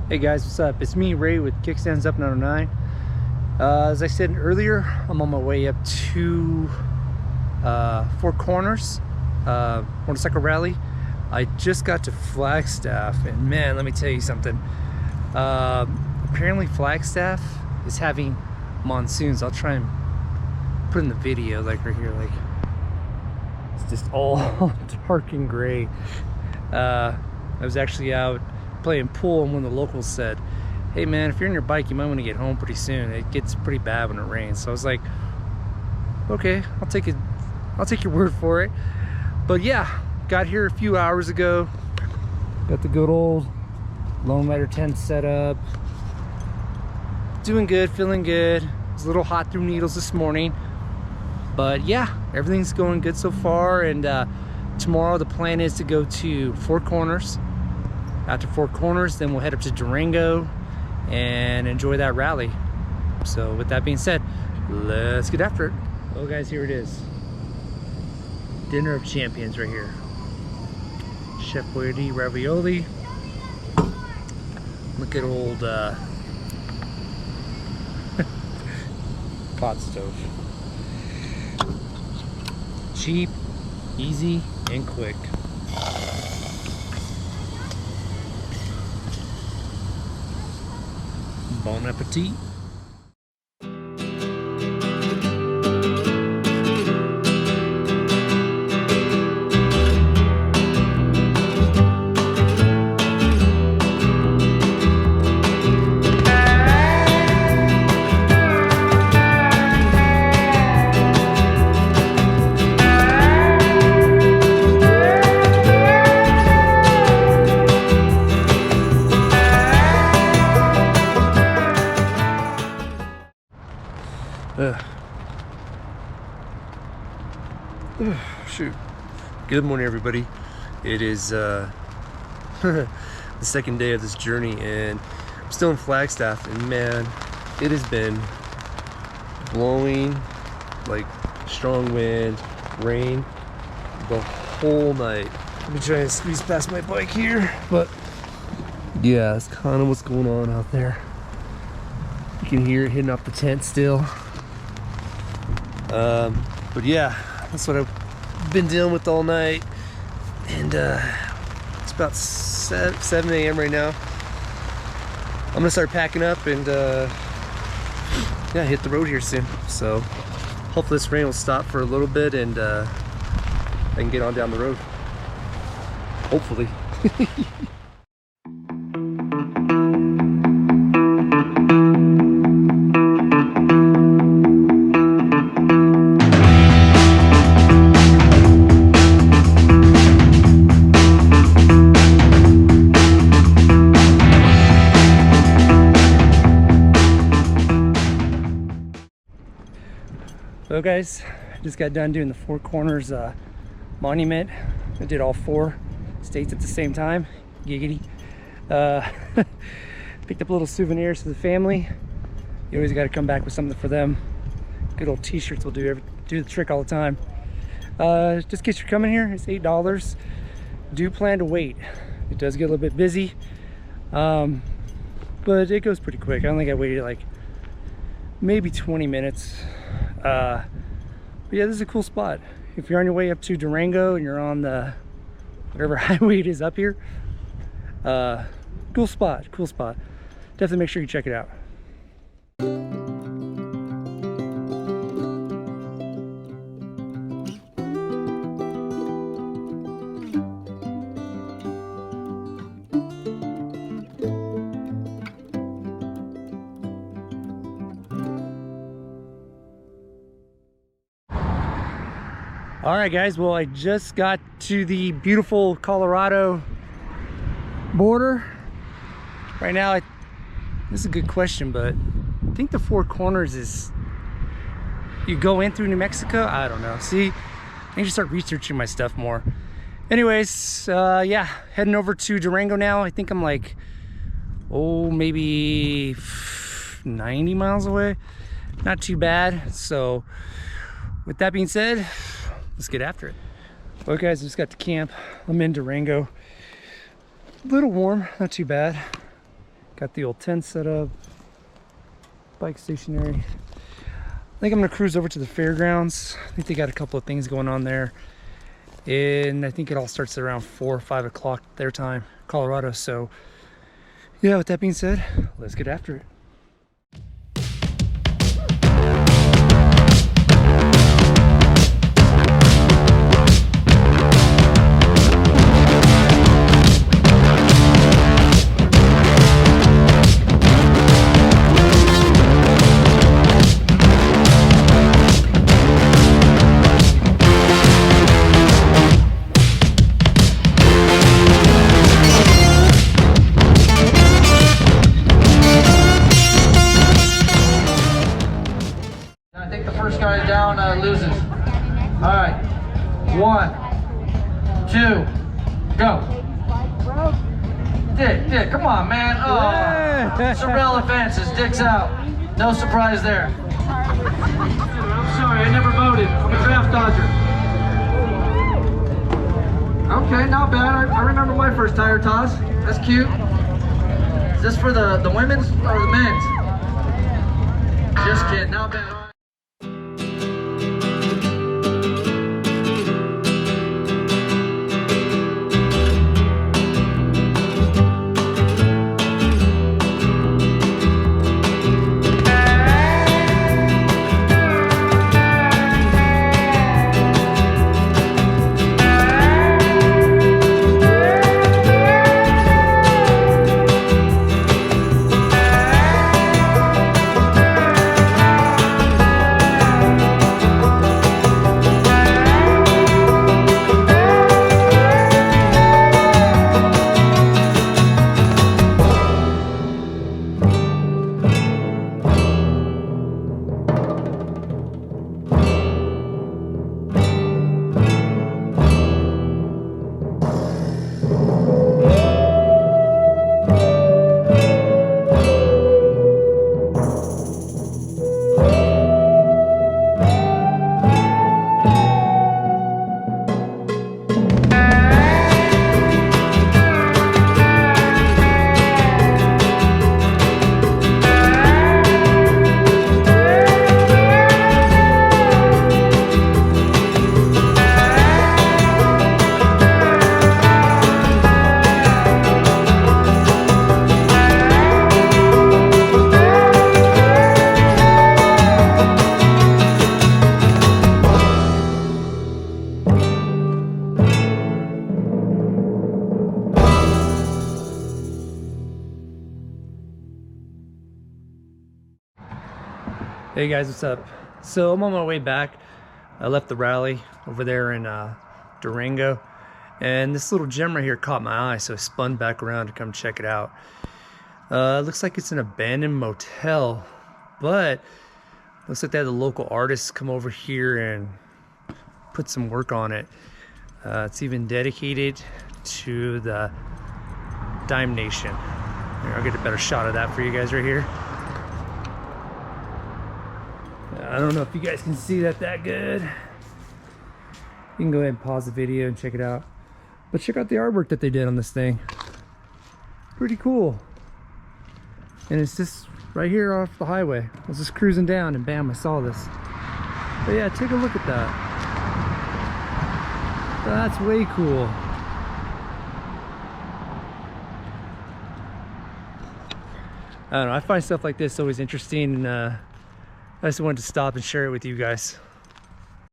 Hey guys, what's up? It's me, Ray, with Kickstands Up 909. As I said earlier, I'm on my way up to Four Corners motorcycle rally. I just got to Flagstaff, and man, let me tell you something. Apparently Flagstaff is having monsoons. I'll try and put in the video, like right here, like it's just all dark and gray. I was actually out playing pool, and one of the locals said, hey man, if you're on your bike you might want to get home pretty soon. It gets pretty bad when it rains. So I was like, okay, I'll take your word for it. But yeah, got here a few hours ago, got the good old Lone Rider tent set up, doing good, feeling good. It was a little hot through needles this morning, but yeah, everything's going good so far. And tomorrow the plan is to go to Four Corners. After Four Corners, then we'll head up to Durango and enjoy that rally. So with that being said, let's get after it. Well guys, here it is. Dinner of champions right here. Chef Boyardee ravioli. Look at old pot stove. Cheap, easy, and quick. Bon appetit. Shoot. Good morning, everybody. It is the second day of this journey, and I'm still in Flagstaff, and man, it has been blowing like strong wind, rain the whole night. Let me try and squeeze past my bike here, but yeah, that's kind of what's going on out there. You can hear it hitting up the tent still. But yeah, that's what I've been dealing with all night, and it's about 7 a.m. right now. I'm gonna start packing up and yeah, hit the road here soon. So hopefully this rain will stop for a little bit, and I can get on down the road, hopefully. So guys, I just got done doing the Four Corners monument. I did all 4 states at the same time. Giggity. Picked up little souvenirs for the family. You always got to come back with something for them. Good old t-shirts will do the trick all the time. Just in case you're coming here, it's $8. Do plan to wait. It does get a little bit busy, but it goes pretty quick. I don't think I waited like maybe 20 minutes. But yeah, this is a cool spot. If you're on your way up to Durango and you're on the whatever highway it is up here, cool spot. Definitely make sure you check it out. All right guys, well I just got to the beautiful Colorado border. Right now, this is a good question, but I think the Four Corners is, you go in through New Mexico? I don't know. See, I need to start researching my stuff more. Anyways, yeah, heading over to Durango now. I think I'm like, maybe 90 miles away. Not too bad. So with that being said, let's get after it. Well guys, I just got to camp. I'm in Durango. A little warm, not too bad. Got the old tent set up. Bike stationary. I think I'm gonna cruise over to the fairgrounds. I think they got a couple of things going on there. And I think it all starts around 4 or 5 o'clock their time, Colorado. So yeah, with that being said, let's get after it. Guy down loses. All right, 1, 2, go. Dick, come on, man. Oh, Sorella fences, Dick's out. No surprise there. I'm sorry, I never voted. I'm a draft dodger. Okay, not bad. I remember my first tire toss. That's cute. Is this for the women's or the men's? Just kidding, not bad. Hey guys, what's up? So I'm on my way back. I left the rally over there in Durango, and this little gem right here caught my eye, so I spun back around to come check it out. It looks like it's an abandoned motel, but looks like they had the local artists come over here and put some work on it. It's even dedicated to the Dime Nation. Here, I'll get a better shot of that for you guys right here. I don't know if you guys can see that good. You can go ahead and pause the video and check it out. But check out the artwork that they did on this thing. Pretty cool. And it's just right here off the highway. I was just cruising down and bam, I saw this. But yeah, take a look at that. That's way cool. I don't know, I find stuff like this always interesting, and I just wanted to stop and share it with you guys.